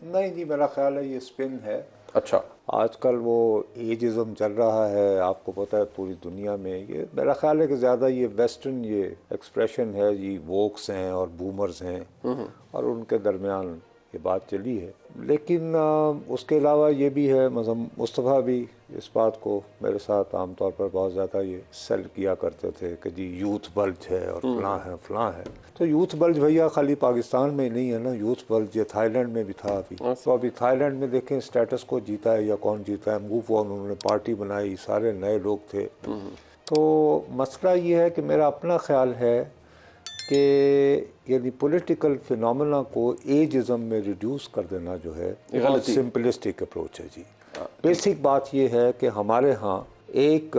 نہیں جی، میرا خیال ہے یہ اسپن ہے. اچھا. آج کل وہ ایجزم چل رہا ہے، آپ کو پتہ ہے پوری دنیا میں. یہ میرا خیال ہے کہ زیادہ یہ ویسٹرن یہ ایکسپریشن ہے جی، ووکس ہیں اور بومرز ہیں اور ان کے درمیان یہ بات چلی ہے. لیکن اس کے علاوہ یہ بھی ہے، مصطفیٰ بھی اس بات کو میرے ساتھ عام طور پر بہت زیادہ یہ سیل کیا کرتے تھے کہ جی یوتھ بلج ہے اور فلاں ہے فلاں ہے. تو یوتھ بلج بھیا خالی پاکستان میں نہیں ہے نا، یوتھ بلج یہ تھائی لینڈ میں بھی تھا ابھی. تو ابھی تھائی لینڈ میں دیکھیں اسٹیٹس کو جیتا ہے یا کون جیتا ہے، موو آن، انہوں نے پارٹی بنائی، سارے نئے لوگ تھے. تو مسئلہ یہ ہے کہ میرا اپنا خیال ہے کہ یعنی پولیٹیکل فینومینا کو ایجزم میں ریڈیوس کر دینا جو ہے بہت سمپلسٹک اپروچ ہے جی. بیسک بات یہ ہے کہ ہمارے ہاں ایک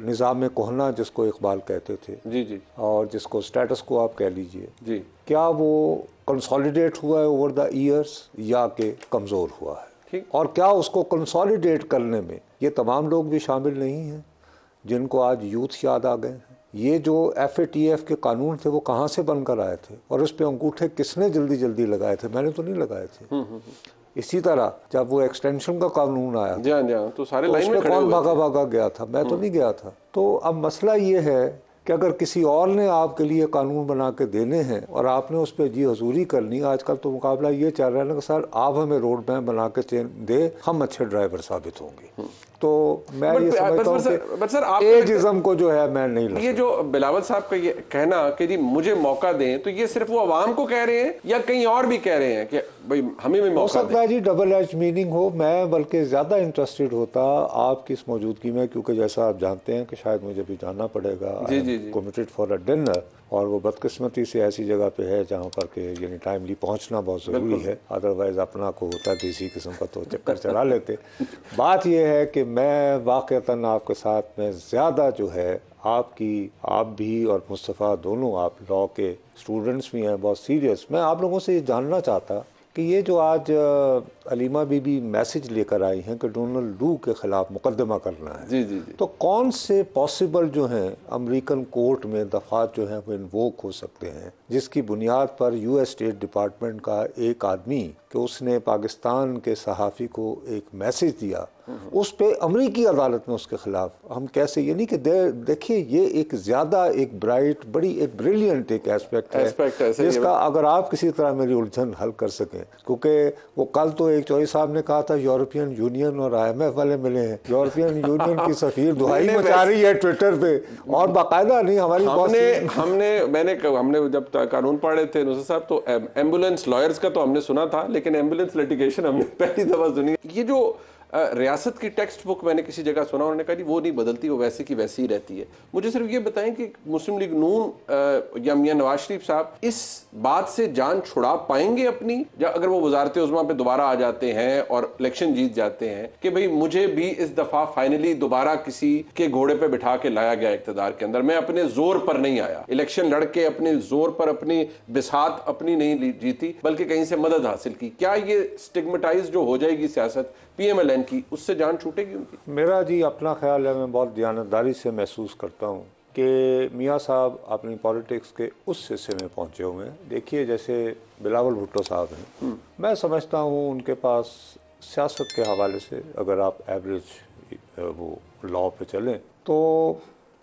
نظام کہنا جس کو اقبال کہتے تھے جی اور جس کو سٹیٹس کو آپ کہہ لیجئے، جی، کیا وہ کنسالیڈیٹ ہوا ہے اوور دا ایئرس یا کہ کمزور ہوا ہے؟ اور کیا اس کو کنسالیڈیٹ کرنے میں یہ تمام لوگ بھی شامل نہیں ہیں جن کو آج یوتھ یاد آ گئے ہیں؟ یہ جو ایف اے ٹی ایف کے قانون تھے وہ کہاں سے بن کر آئے تھے اور اس پہ انگوٹھے کس نے جلدی جلدی لگائے تھے؟ میں نے تو نہیں لگائے تھے. اسی طرح جب وہ ایکسٹینشن کا قانون آیا جی ہاں، تو سارے تو لائن اس میں پہ کھڑے کون ہوئے تھے. بھاگا گیا تھا؟ میں تو نہیں گیا تھا. تو اب مسئلہ یہ ہے کہ اگر کسی اور نے آپ کے لیے قانون بنا کے دینے ہیں اور آپ نے اس پہ جی حضوری کرنی، آج کل تو مقابلہ یہ چل رہا ہے نا کہ سر آپ ہمیں روڈ میپ بنا کے دے، ہم اچھے ڈرائیور ثابت ہوں گے. تو میں یہ سمجھتا ہوں کہ ایجزم کو جو ہے میں نہیں یہ جو بلاول صاحب کا یہ کہنا کہ جی مجھے موقع دیں، تو یہ صرف وہ عوام کو کہہ رہے ہیں یا کہیں اور بھی کہہ رہے ہیں کہ بھئی ہمیں بھی ہو موقع سکتا دیں؟ ہے جی ڈبل ایج میننگ ہو. میں بلکہ زیادہ انٹرسٹڈ ہوتا آپ کی اس موجودگی میں، کیونکہ جیسا آپ جانتے ہیں کہ شاید مجھے بھی جانا پڑے گا. جی I am committed for a dinner, اور وہ بدقسمتی سے ایسی جگہ پہ ہے جہاں پر کہ یعنی ٹائملی پہنچنا بہت ضروری ہے. ادروائز اپنا کو ہوتا ہے دیسی قسم کا تو چکر چلا لیتے. بات یہ ہے کہ میں واقعتاً آپ کے ساتھ میں زیادہ جو ہے آپ بھی اور مصطفیٰ دونوں آپ لاء کے اسٹوڈنٹس بھی ہیں بہت سیریس. میں آپ لوگوں سے یہ جاننا چاہتا کہ یہ جو آج علیمہ بی بی میسج لے کر آئی ہیں کہ ڈونلڈ لو کے خلاف مقدمہ کرنا ہے، جی تو کون سے پاسبل جو ہیں امریکن کورٹ میں دفعات جو ہیں وہ انووک ہو سکتے ہیں جس کی بنیاد پر یو ایس اسٹیٹ ڈپارٹمنٹ کا ایک آدمی کہ اس نے پاکستان کے صحافی کو ایک میسج دیا، اس پہ امریکی عدالت میں اس کے خلاف ہم کیسے، یعنی کہ دیکھیے یہ ایک زیادہ ایک برائٹ بڑی ایک بریلینٹ ایک ایسپیکٹ ہے جس کا اگر آپ کسی طرح میری الجھن حل کر سکیں. کیونکہ وہ کل تو ایک چوہی صاحب نے کہا تھا یورپین یونین اور آئی ایم ایف والے ملے ہیں، یورپین یونین کی سفیر دہائی مچا رہی ہے ٹویٹر پہ اور باقاعدہ نہیں ہماری ہم نے جب قانون پڑھ رہے تھے نصرت صاحب تو ایمبولینس لائرز کا تو ہم نے سنا تھا، لیکن ایمبولینس لیٹیگیشن ہم نے پہلی دفعہ سنی. یہ جو ریاست کی ٹیکسٹ بک میں نے کسی جگہ سنا، انہوں نے کہا جی وہ نہیں بدلتی، وہ ویسے کی ویسی ہی رہتی ہے. مجھے صرف یہ بتائیں کہ مسلم لیگ نون یا میاں نواز شریف صاحب اس بات سے جان چھڑا پائیں گے اپنی، یا اگر وہ وزارت عظمیٰ پہ دوبارہ آ جاتے ہیں اور الیکشن جیت جاتے ہیں کہ بھئی مجھے بھی اس دفعہ فائنلی دوبارہ کسی کے گھوڑے پہ بٹھا کے لایا گیا اقتدار کے اندر، میں اپنے زور پر نہیں آیا، الیکشن لڑ کے اپنے زور پر اپنی بساط اپنی نہیں جیتی بلکہ کہیں سے مدد حاصل کی، کیا یہ سٹگمیٹائز جو ہو جائے گی سیاست پی ایم ایل این کی، اس سے جان چھوٹے گی ان کی؟ میرا جی اپنا خیال ہے، میں بہت دیانتداری سے محسوس کرتا ہوں کہ میاں صاحب اپنی پالیٹکس کے اس حصے میں پہنچے ہوئے ہیں. دیکھیے جیسے بلاول بھٹو صاحب ہیں، میں سمجھتا ہوں ان کے پاس سیاست کے حوالے سے اگر آپ ایوریج وہ لاء پہ چلیں تو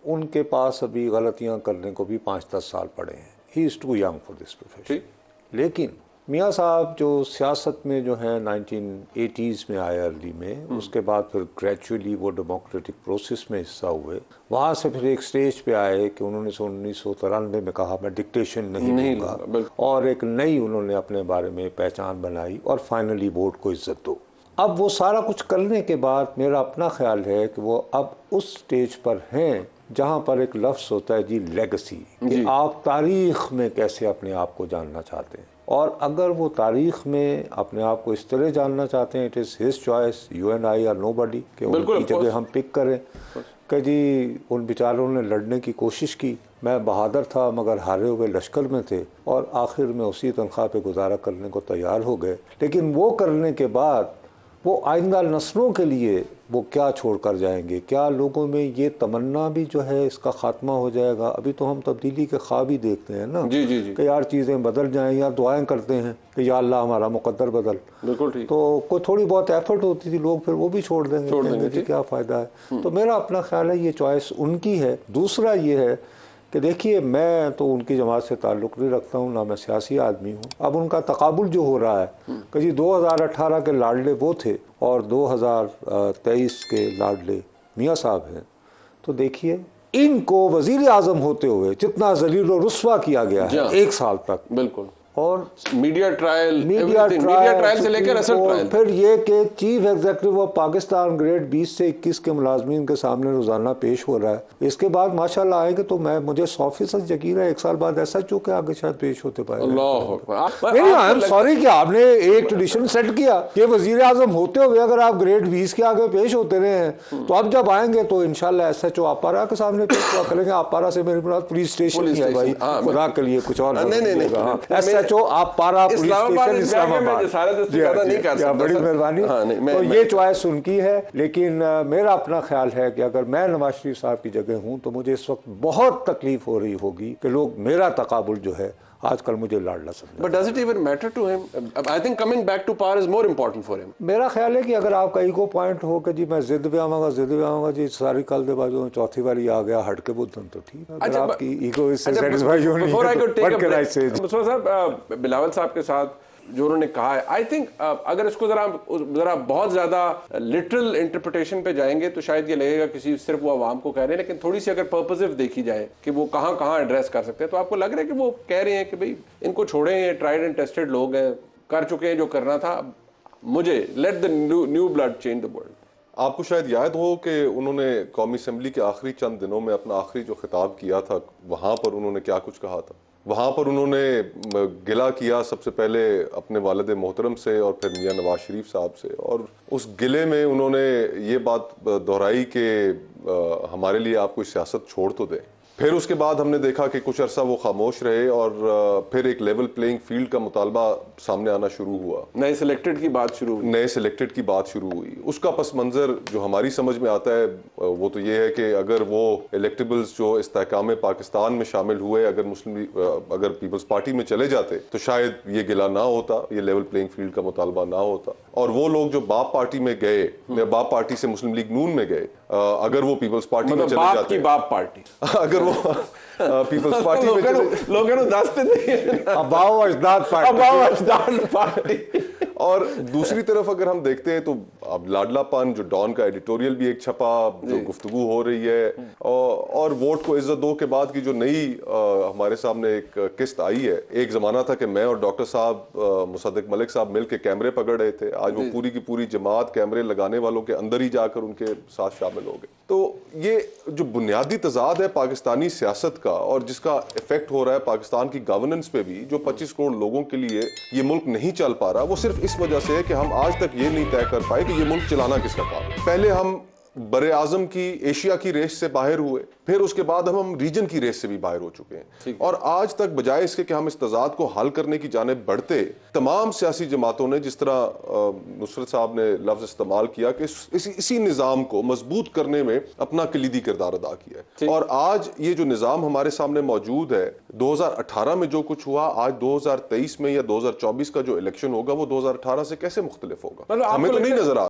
ان کے پاس ابھی غلطیاں کرنے کو بھی 5-10 سال پڑے ہیں. He is too young for this profession. لیکن میاں صاحب جو سیاست میں جو ہیں 1980s میں آئے ارلی میں، اس کے بعد پھر گریجولی وہ ڈیموکریٹک پروسیس میں حصہ ہوئے، وہاں سے پھر ایک سٹیج پہ آئے کہ انہوں نے 1993 میں کہا میں ڈکٹیشن نہیں لوں گا، اور ایک نئی انہوں نے اپنے بارے میں پہچان بنائی اور فائنلی ووٹ کو عزت دو. اب وہ سارا کچھ کرنے کے بعد میرا اپنا خیال ہے کہ وہ اب اس سٹیج پر ہیں جہاں پر ایک لفظ ہوتا ہے جی لیگسی، کہ آپ تاریخ میں کیسے اپنے آپ کو جاننا چاہتے ہیں. اور اگر وہ تاریخ میں اپنے آپ کو اس طرح جاننا چاہتے ہیں، it is his choice, you and I are nobody کہ ان کی جگہ ہم پک کریں کہ جی ان بیچاروں نے لڑنے کی کوشش کی، میں بہادر تھا مگر ہارے ہوئے لشکر میں تھے اور آخر میں اسی تنخواہ پہ گزارا کرنے کو تیار ہو گئے. لیکن وہ کرنے کے بعد وہ آئندہ نسلوں کے لیے وہ کیا چھوڑ کر جائیں گے. کیا لوگوں میں یہ تمنا بھی جو ہے اس کا خاتمہ ہو جائے گا؟ ابھی تو ہم تبدیلی کے خواب ہی دیکھتے ہیں نا جی جی جی کہ یار چیزیں بدل جائیں، یا دعائیں کرتے ہیں کہ یا اللہ ہمارا مقدر بدل. بالکل ٹھیک. تو کوئی تھوڑی بہت ایفرٹ ہوتی تھی، لوگ پھر وہ بھی چھوڑ دیں گے، کہیں گے جی کیا فائدہ ہے. تو میرا اپنا خیال ہے یہ چوائس ان کی ہے. دوسرا یہ ہے کہ دیکھیے میں تو ان کی جماعت سے تعلق نہیں رکھتا ہوں، نہ میں سیاسی آدمی ہوں. اب ان کا تقابل جو ہو رہا ہے کہ جی 2018 کے لاڈلے وہ تھے اور 2023 کے لاڈلے میاں صاحب ہیں. تو دیکھیے ان کو وزیر اعظم ہوتے ہوئے جتنا ذلیل و رسوا کیا گیا ہے ایک سال تک، بالکل، اور میڈیا ٹرائل سے لے کر اصل ٹرائل، پھر یہ کہ chief executive of Pakistan grade 20 سے 21 کے ملازمین کے سامنے روزانہ پیش ہو رہا ہے. اس کے بعد ماشاءاللہ آئے گے تو مجھے 100% یقین ہے ایک سال بعد ایسا چو کہ آگے شاید پیش ہوتے پائے. اللہ اکبر. نہیں سوری کہ آپ نے ایک ٹریڈیشن سیٹ کیا کہ وزیر اعظم ہوتے ہوئے اگر آپ گریڈ 20 کے آگے پیش ہوتے رہے ہیں تو اب جب آئیں گے تو انشاءاللہ ایس ایچ او آپارا کے سامنے پیش ہوا کریں گے. آپارا سے میری مراد پولیس اسٹیشن ہی ہے بھائی، خدا کے لیے کچھ اور نہیں. ایس ایچ او آپارا اسلام آباد، بڑی مہربانی. تو یہ چوائس ان کی ہے، لیکن میرا اپنا خیال ہے کہ اگر میں نواز شریف صاحب کی جگہ ہوں تو مجھے اس وقت بہت تکلیف ہو رہی ہوگی کہ لوگ میرا تقابل جو ہے آج کل مجھے لاڈلا سمجھیں. But does it even matter to him? I think coming back to power is more important for him. میرا خیال ہے کہ اگر آپ کا ایگو پوائنٹ ہو کہ جی میں ضد پہ آؤں گا جی ساری کل دے بازو چوتھی باری آ گیا ہٹ کے بدھن، تو ٹھیک ہے. اگر آپ کی ایگو اس سے سیٹسفائی ہونی ہے تو what can I say؟ مصطفیٰ صاحب، بلاول صاحب کے ساتھ جو انہوں نے کہا ہے، آئی تھنک اگر اس کو ذرا بہت زیادہ لٹرل انٹرپریٹیشن پہ جائیں گے تو شاید یہ لگے گا کسی صرف وہ عوام کو کہہ رہے ہیں، لیکن تھوڑی سی اگر پرپزو دیکھی جائے کہ وہ کہاں کہاں ایڈریس کر سکتے ہیں، تو آپ کو لگ رہا ہے کہ وہ کہہ رہے ہیں کہ بھئی ان کو چھوڑیں، یہ ٹرائیڈ اینڈ ٹیسٹڈ لوگ ہیں، کر چکے ہیں جو کرنا تھا، مجھے let the new blood change the world. آپ کو شاید یاد ہو کہ انہوں نے قومی اسمبلی کے آخری چند دنوں میں اپنا آخری جو خطاب کیا تھا وہاں پر انہوں نے کیا کچھ کہا تھا. وہاں پر انہوں نے گلہ کیا سب سے پہلے اپنے والد محترم سے اور پھر میاں نواز شریف صاحب سے، اور اس گلے میں انہوں نے یہ بات دہرائی کہ ہمارے لیے آپ کوئی سیاست چھوڑ تو دیں. پھر اس کے بعد ہم نے دیکھا کہ کچھ عرصہ وہ خاموش رہے اور پھر ایک لیول پلینگ فیلڈ کا مطالبہ سامنے آنا شروع ہوا، نئے سلیکٹڈ کی بات شروع ہوئی. اس کا پس منظر جو ہماری سمجھ میں آتا ہے وہ تو یہ ہے کہ اگر وہ الیکٹیبلز جو استحکام پاکستان میں شامل ہوئے اگر پیپلز پارٹی میں چلے جاتے تو شاید یہ گلہ نہ ہوتا، یہ لیول پلینگ فیلڈ کا مطالبہ نہ ہوتا. اور وہ لوگ جو باپ پارٹی میں گئے، باپ پارٹی سے مسلم لیگ نون میں گئے، اگر وہ پیپلز پارٹی میں چلے جاتے، باپ پارٹی اگر وہ پیپلز پارٹی میں لوگوں نے دستے نہیں اباؤ اجداد پارٹی. اور دوسری طرف اگر ہم دیکھتے ہیں تو اب لاڈلا پن جو ڈان کا ایڈیٹوریل بھی ایک چھپا، جو گفتگو ہو رہی ہے، اور ووٹ کو عزت دو کے بعد کی جو نئی ہمارے سامنے ایک قسط آئی ہے. ایک زمانہ تھا کہ میں اور ڈاکٹر صاحب مصدق ملک صاحب مل کے کیمرے پکڑ رہے تھے، آج وہ پوری کی پوری جماعت کیمرے لگانے والوں کے اندر ہی جا کر ان کے ساتھ شامل ہو گئے. تو یہ جو بنیادی تضاد ہے پاکستانی سیاست کا اور جس کا افیکٹ ہو رہا ہے پاکستان کی گورننس پہ بھی، جو 25 کروڑ لوگوں کے لیے یہ ملک نہیں چل پا رہا، وہ صرف اس وجہ سے ہے کہ ہم آج تک یہ نہیں طے کر پائے کہ یہ ملک چلانا کس کا کام ہے. پہلے ہم بر اعظم کی ایشیا کی ریس سے باہر ہوئے، پھر اس کے بعد ہم ریجن کی ریس سے بھی باہر ہو چکے ہیں، اور آج تک بجائے اس کے کہ ہم اس تضاد کو حل کرنے کی جانب بڑھتے، تمام سیاسی جماعتوں نے جس طرح نصرت صاحب نے لفظ استعمال کیا کہ اسی نظام کو مضبوط کرنے میں اپنا کلیدی کردار ادا کیا ہے. اور آج یہ جو نظام ہمارے سامنے موجود ہے، 2018 میں جو کچھ ہوا، آج 2023 میں یا 2024 کا جو الیکشن ہوگا وہ 2018 سے کیسے مختلف ہوگا؟ ہمیں تو نہیں نظر آ